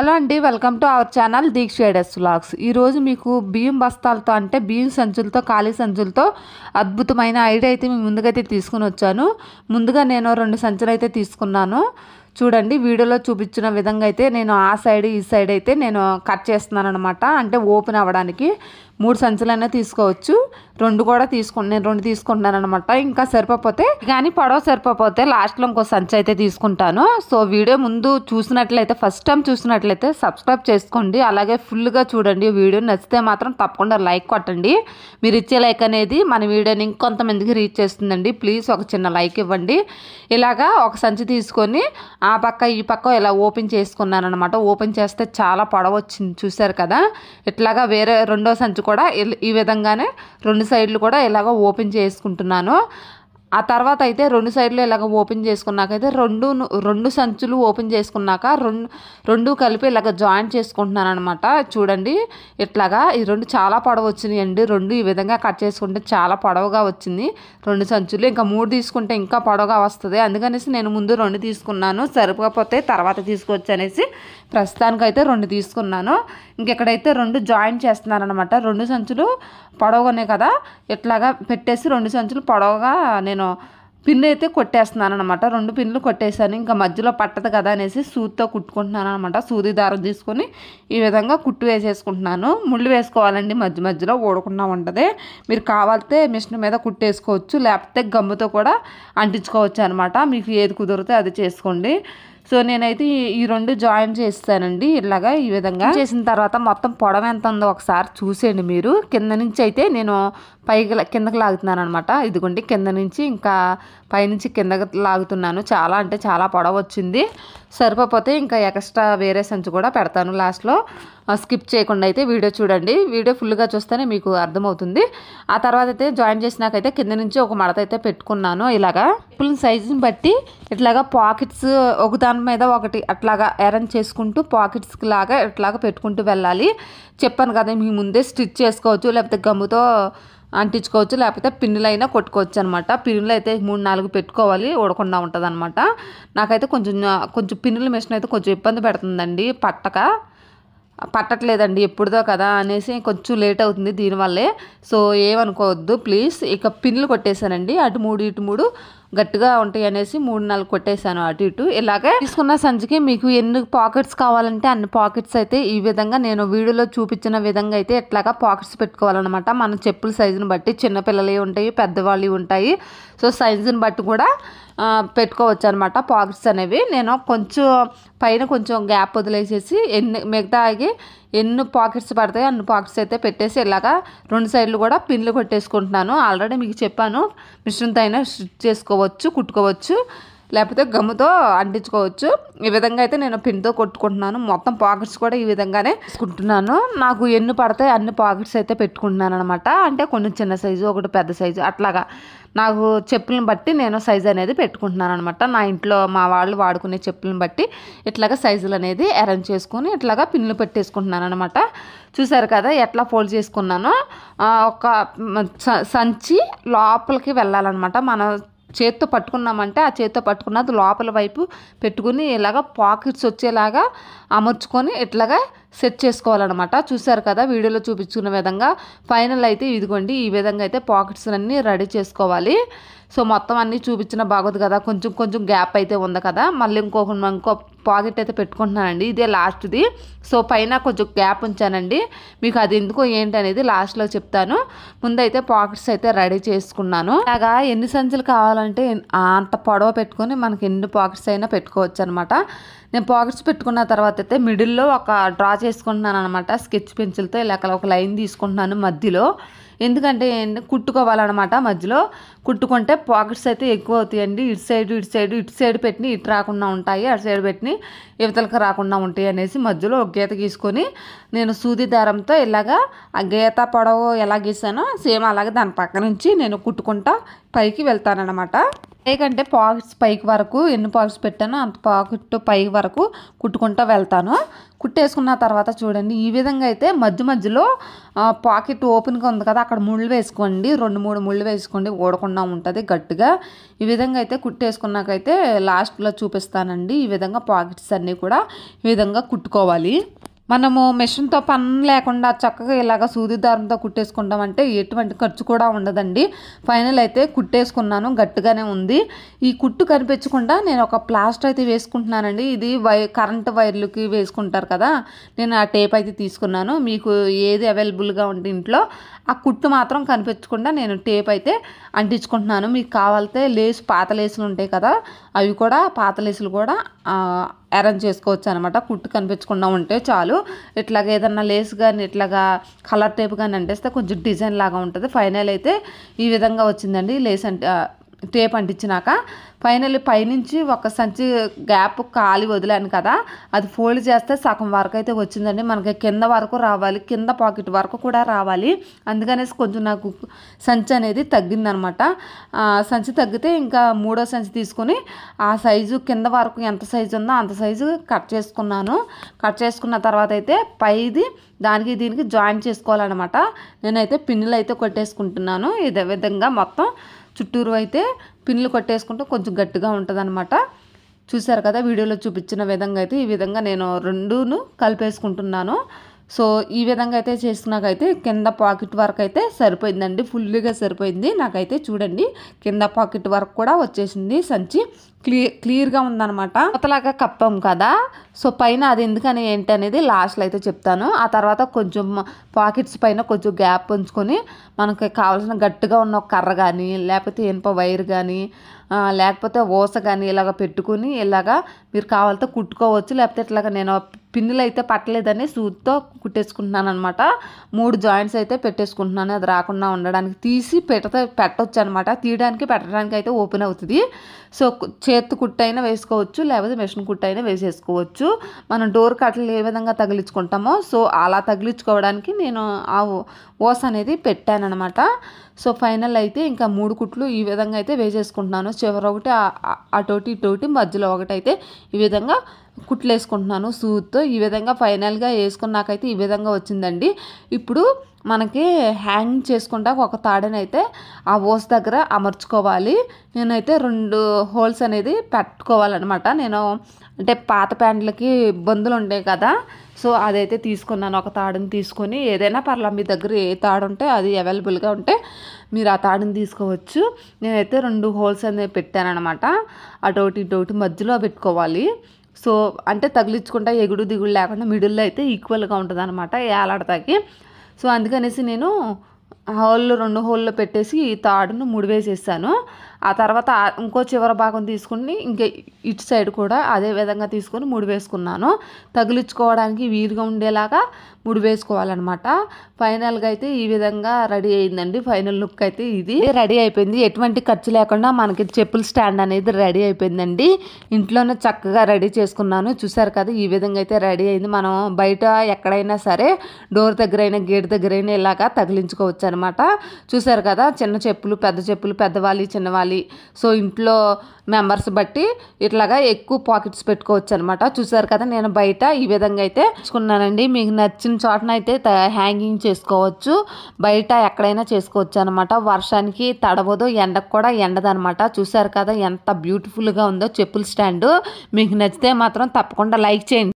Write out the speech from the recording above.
Hello అండి, welcome to our channel Deeksha traders vlogs. ఈరోజు మీకు బియ్యం బస్తాలతో అంటే బియ్యం సంచులతో ఖాళీ సంచులతో అద్భుతమైన ఐడియా అయితే మీ ముందుకైతే తీసుకుని వచ్చాను. ముందుగా నేను 2 సంచులు అయితే తీసుకున్నాను. చూడండి, వీడియోలో చూపించిన విధంగా అయితే నేను ఆ సైడ్ ఈ సైడ్ అయితే నేను కట్ చేస్తున్నాను అనమాట. అంటే ఓపెన్ అవ్వడానికి 3 సంచులైనా తీసుకోవచ్చు. 2 కూడా నేను 2 తీసుకుంటున్నాను అనమాట. ఇంకా సరిపోతే కానీ పొడవ సరిపోతే లాస్ట్లో ఇంకో సంచి అయితే తీసుకుంటాను. సో వీడియో ముందు చూసినట్లయితే ఫస్ట్ టైం చూసినట్లయితే సబ్స్క్రైబ్ చేసుకోండి. అలాగే ఫుల్గా చూడండి. వీడియో నచ్చితే మాత్రం తప్పకుండా లైక్ కొట్టండి. మీరు ఇచ్చే లైక్ అనేది మన వీడియోని ఇంకొంతమందికి రీచ్ చేస్తుందండి. ప్లీజ్ ఒక చిన్న లైక్ ఇవ్వండి. ఇలాగా ఒక సంచి తీసుకొని ఆ పక్క ఈ పక్క ఇలా ఓపెన్ చేసుకున్నాను అనమాట. ఓపెన్ చేస్తే చాలా పొడవ వచ్చింది, చూసారు కదా. ఇట్లాగా వేరే రెండో సంచి కూడా ఈ విధంగానే 2 సైడ్లు కూడా ఇలాగ ఓపెన్ చేసుకుంటున్నాను. ఆ తర్వాత అయితే 2 సైడ్లు ఇలాగ ఓపెన్ చేసుకున్నాకైతే రెండు సంచులు ఓపెన్ చేసుకున్నాక రెండు కలిపి ఇలాగ జాయింట్ చేసుకుంటున్నాను అనమాట. చూడండి, ఇట్లాగా ఈ 2 చాలా పొడవు వచ్చినాయి అండి. 2 ఈ విధంగా కట్ చేసుకుంటే చాలా పొడవుగా వచ్చింది 2 సంచులు. ఇంకా 3 తీసుకుంటే ఇంకా పొడవుగా వస్తుంది. అందుకనేసి నేను ముందు 2 తీసుకున్నాను. సరిపోతే తర్వాత తీసుకోవచ్చు అనేసి ప్రస్తుతానికైతే 2 తీసుకున్నాను. ఇంకెక్కడైతే 2 జాయింట్ చేస్తున్నాను అనమాట. 2 సంచులు పొడవుగానే కదా, ఇట్లాగా పెట్టేసి 2 సంచులు పొడవుగా నేను పిన్ అయితే కొట్టేస్తున్నాను అనమాట. 2 పిన్లు కొట్టేసాను. ఇంకా మధ్యలో పట్టదు కదా అనేసి సూదితో కుట్టుకుంటున్నాను అనమాట. సూది దారం తీసుకొని ఈ విధంగా కుట్టు వేసేసుకుంటున్నాను. ముళ్ళు వేసుకోవాలండి, మధ్యలో ఊడకుండా ఉంటుంది. మీరు కావాలితే మిషన్ మీద కుట్టేసుకోవచ్చు, లేకపోతే గమ్ముతో కూడా అంటించుకోవచ్చు అనమాట. మీకు ఏది కుదిరితే అది చేసుకోండి. సో నేనైతే ఈ 2 జాయిన్ చేస్తానండి. ఇలాగా ఈ విధంగా చేసిన తర్వాత మొత్తం పొడవ ఎంత ఉందో ఒకసారి చూసేయండి మీరు. కింద నుంచి అయితే నేను కిందకి లాగుతున్నాను అనమాట. ఇదిగోండి, కింద నుంచి ఇంకా పైనుంచి కిందకి లాగుతున్నాను. చాలా అంటే చాలా పొడవ వచ్చింది. సరిపోతే ఇంకా ఎక్స్ట్రా వేరే సంచి కూడా పెడతాను లాస్ట్లో. స్కిప్ చేయకుండా అయితే వీడియో చూడండి. వీడియో ఫుల్గా చూస్తేనే మీకు అర్థమవుతుంది. ఆ తర్వాత అయితే జాయిన్ చేసినాకైతే కింద నుంచి ఒక మడత అయితే పెట్టుకున్నాను. ఇలాగా ఫుల్ సైజుని బట్టి ఇట్లాగా పాకెట్స్ ఒకదాని మీద ఒకటి అట్లాగా అరేంజ్ చేసుకుంటూ పాకెట్స్ లాగా ఇట్లాగా పెట్టుకుంటూ వెళ్ళాలి. చెప్పాను కదా, మీ ముందే స్టిచ్ చేసుకోవచ్చు, లేకపోతే గమ్ముతో అంటించుకోవచ్చు, లేకపోతే పిన్నులైనా కొట్టుకోవచ్చు అనమాట. పిన్నులు అయితే 3-4 పెట్టుకోవాలి, ఊడకుండా ఉంటుంది అనమాట. నాకైతే కొంచెం పిన్నుల మిషన్ అయితే కొంచెం ఇబ్బంది పెడుతుందండి. పట్టట్లేదండి, ఎప్పుడుదో కదా అనేసి కొంచెం లేట్ అవుతుంది దీనివల్లే. సో ఏమనుకోవద్దు ప్లీజ్. ఇక పిన్నులు కొట్టేశానండి. అటు 3 ఇటు 3 గట్టిగా ఉంటాయి అనేసి 3-4 కొట్టేశాను అటు ఇటు. ఇలాగే తీసుకున్న సంచికి మీకు ఎన్ని పాకెట్స్ కావాలంటే అన్ని పాకెట్స్ అయితే ఈ విధంగా నేను వీడియోలో చూపించిన విధంగా అయితే ఇట్లాగా పాకెట్స్ పెట్టుకోవాలన్నమాట. మన చెప్పుల సైజుని బట్టి చిన్నపిల్లలు ఉంటాయి, పెద్దవాళ్ళు ఉంటాయి. సో సైజుని బట్టి కూడా పెట్టుకోవచ్చు అనమాట పాకెట్స్ అనేవి. నేను కొంచెం పైన కొంచెం గ్యాప్ వదిలేసేసి మిగతాకి ఎన్ని పాకెట్స్ పడతాయో అన్ని పాకెట్స్ అయితే పెట్టేసి ఇలాగా 2 సైడ్లు కూడా పిన్లు కొట్టేసుకుంటున్నాను. ఆల్రెడీ మీకు చెప్పాను, మిషన్తో అయినా స్టిచ్ చేసుకోవచ్చు, కుట్టుకోవచ్చు, లేకపోతే గమ్ముతో అంటించుకోవచ్చు. ఈ విధంగా అయితే నేను పిన్తో కొట్టుకుంటున్నాను. మొత్తం పాకెట్స్ కూడా ఈ విధంగానే తీసుకుంటున్నాను. నాకు ఎన్ని పడతాయి అన్ని పాకెట్స్ అయితే పెట్టుకుంటున్నాను అనమాట. అంటే కొన్ని చిన్న సైజు, ఒకటి పెద్ద సైజు, అట్లాగా నాకు చెప్పులను బట్టి నేను సైజు అనేది పెట్టుకుంటున్నాను అనమాట. నా ఇంట్లో మా వాళ్ళు వాడుకునే చెప్పులను బట్టి ఇట్లాగా సైజులు అనేది అరేంజ్ చేసుకొని ఇట్లాగా పిన్నులు పెట్టేసుకుంటున్నాను అనమాట. చూసారు కదా ఎట్లా ఫోల్డ్ చేసుకున్నానో. ఒక సంచి లోపలికి వెళ్ళాలన్నమాట. మన చేత్తో పట్టుకున్నామంటే ఆ చేత్తో పట్టుకున్నది లోపల వైపు పెట్టుకుని ఇలాగ పాకెట్స్ వచ్చేలాగా అమర్చుకొని ఇట్లాగా సెట్ చేసుకోవాలన్నమాట. చూసారు కదా వీడియోలో చూపించుకున్న విధంగా. ఫైనల్ అయితే ఇదిగోండి, ఈ విధంగా అయితే పాకెట్స్ అన్నీ రెడీ చేసుకోవాలి. సో మొత్తం అన్నీ చూపించిన బాగోదు కదా, కొంచెం గ్యాప్ అయితే ఉంది కదా. మళ్ళీ ఇంకో పాకెట్ అయితే పెట్టుకుంటున్నానండి. ఇదే లాస్ట్ది. సో పైన కొంచెం గ్యాప్ ఉంచానండి. మీకు అది ఎందుకో ఏంటి అనేది లాస్ట్లో చెప్తాను. ముందైతే పాకెట్స్ అయితే రెడీ చేసుకున్నాను. అలాగా ఎన్ని సంచులు కావాలంటే అంత పొడవ పెట్టుకొని మనకి ఎన్ని పాకెట్స్ అయినా పెట్టుకోవచ్చు అనమాట. నేను పాకెట్స్ పెట్టుకున్న తర్వాత అయితే మిడిల్లో ఒక డ్రా చేసుకుంటున్నాను అనమాట. స్కెచ్ పెన్సిల్తో ఇలా ఒక లైన్ తీసుకుంటున్నాను మధ్యలో. ఎందుకంటే కుట్టుకోవాలన్నమాట. మధ్యలో కుట్టుకుంటే పాకెట్స్ అయితే ఎక్కువ అవుతాయండి. ఇటు సైడ్ పెట్టిన ఇటు రాకుండా ఉంటాయి, అటు సైడ్ పెట్టిన ఇవతలకు రాకుండా ఉంటాయి అనేసి మధ్యలో ఒక గీత గీసుకొని నేను సూది దారంతో ఇలాగా ఆ గీత పొడవు ఎలా గీసానో సేమ్ అలాగే దాని పక్క నుంచి నేను కుట్టుకుంటా పైకి వెళ్తానన్నమాట. పైకంటే పాకెట్స్ పైకి వరకు ఎన్ని పాకెట్స్ పెట్టానో అంత పాకెట్ పైకి వరకు కుట్టుకుంటూ వెళ్తాను. కుట్టేసుకున్న తర్వాత చూడండి ఈ విధంగా అయితే మధ్య మధ్యలో పాకెట్ ఓపెన్గా ఉంది కదా, అక్కడ ముళ్ళు వేసుకోండి, 2-3 ముళ్ళు వేసుకోండి, ఊడకుండా ఉంటుంది గట్టిగా. ఈ విధంగా అయితే కుట్టేసుకున్నాకైతే లాస్ట్లో చూపిస్తానండి. ఈ విధంగా పాకెట్స్ అన్నీ కూడా ఈ విధంగా కుట్టుకోవాలి. మనము మెషిన్తో పని లేకుండా చక్కగా ఇలాగ సూది దారంతో కుట్టేసుకుంటామంటే ఎటువంటి ఖర్చు కూడా ఉండదండి. ఫైనల్ అయితే కుట్టేసుకున్నాను, గట్టిగానే ఉంది. ఈ కుట్టు కనిపించకుండా నేను ఒక ప్లాస్టర్ అయితే వేసుకుంటున్నానండి. ఇది కరెంటు వైర్లకి వేసుకుంటారు కదా, నేను ఆ టేప్ అయితే తీసుకున్నాను. మీకు ఏది అవైలబుల్గా ఉంటే ఇంట్లో ఆ కుట్టు మాత్రం కనిపించకుండా నేను టేప్ అయితే అంటించుకుంటున్నాను. మీకు కావాలితే లేసు, పాత లేసులు ఉంటాయి కదా, అవి కూడా పాత లేసులు కూడా అరేంజ్ చేసుకోవచ్చు అనమాట. కుట్టు కనిపించకుండా ఉంటే చాలు. ఇట్లాగ ఏదన్నా లేస్ కానీ ఇట్లాగా కలర్ టేప్ కానీ అంటేస్తే కొంచెం డిజైన్ లాగా ఉంటుంది. ఫైనల్ అయితే ఈ విధంగా వచ్చిందండి లేస్ టేప్ అంటించినాక. ఫైనల్ పైనుంచి ఒక సంచి గ్యాప్ ఖాళీ వదిలాను కదా, అది ఫోల్డ్ చేస్తే సగం వరకు అయితే వచ్చిందండి. మనకి కింద వరకు రావాలి, కింద పాకెట్ వరకు కూడా రావాలి. అందుకనేసి కొంచెం నాకు సంచి అనేది తగ్గిందనమాట. సంచి తగ్గితే ఇంకా మూడో సంచి తీసుకొని ఆ సైజు కింద వరకు ఎంత సైజు ఉందో అంత సైజు కట్ చేసుకున్నాను. కట్ చేసుకున్న తర్వాత అయితే పైది దానికి దీనికి జాయిన్ చేసుకోవాలన్నమాట. నేనైతే పిన్నులు అయితే కొట్టేసుకుంటున్నాను. ఇదే విధంగా మొత్తం చుట్టూరు అయితే పిన్నులు కొట్టేసుకుంటే కొంచెం గట్టిగా ఉంటుంది అనమాట. చూసారు కదా వీడియోలో చూపించిన విధంగా అయితే ఈ విధంగా నేను రెండును కలిపేసుకుంటున్నాను. సో ఈ విధంగా అయితే చేసుకున్నాకైతే కింద పాకెట్ వరకు అయితే సరిపోయిందండి, ఫుల్గా సరిపోయింది నాకైతే. చూడండి కింద పాకెట్ వరకు కూడా వచ్చేసింది, సంచి క్లియర్గా ఉందన్నమాట. కొత్తలాగా కప్పాం కదా, సో పైన అది ఎందుకని ఏంటి అనేది లాస్ట్లో అయితే చెప్తాను. ఆ తర్వాత కొంచెం పాకెట్స్ పైన కొంచెం గ్యాప్ ఉంచుకొని మనకి కావాల్సిన గట్టిగా ఉన్న ఒక కర్ర కానీ లేకపోతే ఇనుప వైర్ కానీ లేకపోతే ఓస కానీ ఇలాగ పెట్టుకుని ఇలాగా మీరు కావాలితే కుట్టుకోవచ్చు. లేకపోతే ఇట్లాగా నేను పిన్నులు అయితే పట్టలేదని సూదితో కుట్టేసుకుంటున్నాను అనమాట. 3 జాయింట్స్ అయితే పెట్టేసుకుంటున్నాను, అది రాకుండా ఉండడానికి. తీసి పెట్టవచ్చు అనమాట, తీయడానికి పెట్టడానికి అయితే ఓపెన్ అవుతుంది. సో చేతి కుట్టు అయినా వేసుకోవచ్చు, లేకపోతే మెషిన్ కుట్టు అయినా వేసేసుకోవచ్చు. మనం డోర్ కట్టలు ఏ విధంగా తగిలించుకుంటామో సో అలా తగిలించుకోవడానికి నేను ఆ ఓస్ అనేది పెట్టాను అనమాట. సో ఫైనల్ అయితే ఇంకా 3 కుట్లు ఈ విధంగా అయితే వేసేసుకుంటున్నాను. చివరి ఒకటి అటోటి ఇటోటి మధ్యలో ఒకటి అయితే ఈ విధంగా కుట్లు వేసుకుంటున్నాను సూదితో. ఈ విధంగా ఫైనల్గా వేసుకున్నాకైతే ఈ విధంగా వచ్చిందండి. ఇప్పుడు మనకి హ్యాంగ్ చేసుకుంటా ఒక తాడనైతే ఆ ఓస్ దగ్గర అమర్చుకోవాలి. నేనైతే 2 హోల్స్ అనేది పెట్టుకోవాలన్నమాట. నేను అంటే పాత ప్యాంట్లకి బందులు ఉంటాయి కదా, సో అదైతే తీసుకున్నాను. ఒక తాడుని తీసుకొని ఏదైనా పర్లా, మీ దగ్గర ఏ తాడు ఉంటే అది అవైలబుల్గా ఉంటే మీరు ఆ తాడుని తీసుకోవచ్చు. నేనైతే 2 హోల్స్ అనేది పెట్టానమాట. అటోటి ఇటోటి మధ్యలో పెట్టుకోవాలి. సో అంటే తగిలించుకుంటా ఎగుడు దిగుడు లేకుండా మిడిల్లో అయితే ఈక్వల్గా ఉంటుంది అనమాట ఏలాడతాకి. సో అందుకనేసి నేను 2 హోల్లో పెట్టేసి ఈ తాడును ముడివేసేసాను. ఆ తర్వాత ఇంకో చివరి భాగం తీసుకుని ఇంకా ఇటు సైడ్ కూడా అదే విధంగా తీసుకొని ముడివేసుకున్నాను. తగిలించుకోవడానికి వీలుగా ఉండేలాగా ముడివేసుకోవాలన్నమాట. ఫైనల్గా అయితే ఈ విధంగా రెడీ అయిందండి. ఫైనల్ లుక్ అయితే ఇది రెడీ అయిపోయింది. ఎటువంటి ఖర్చు లేకుండా మనకి చెప్పుల స్టాండ్ అనేది రెడీ అయిపోయిందండి. ఇంట్లోనే చక్కగా రెడీ చేసుకున్నాను. చూసారు కదా ఈ విధంగా అయితే రెడీ అయింది. మనం బయట ఎక్కడైనా సరే డోర్ దగ్గర అయినా గేట్ దగ్గర అయినా ఇలాగా తగిలించుకోవచ్చు అనమాట. చూసారు కదా చిన్న చెప్పులు, పెద్ద చెప్పులు, పెద్దవాలి చిన్నవాలి. సో ఇంట్లో మెంబర్స్ బట్టి ఇట్లాగా ఎక్కువ పాకెట్స్ పెట్టుకోవచ్చు అనమాట. చూసారు కదా నేను బయట ఈ విధంగా అయితే చేసుకున్నానండి. మీకు నచ్చిన చోటనైతే హ్యాంగింగ్ చేసుకోవచ్చు, బయట ఎక్కడైనా చేసుకోవచ్చు అనమాట. వర్షానికి తడవదు, ఎండకు కూడా ఎండదనమాట. చూసారు కదా ఎంత బ్యూటిఫుల్గా ఉందో చెప్పుల స్టాండ్. మీకు నచ్చితే మాత్రం తప్పకుండా లైక్ చేయండి.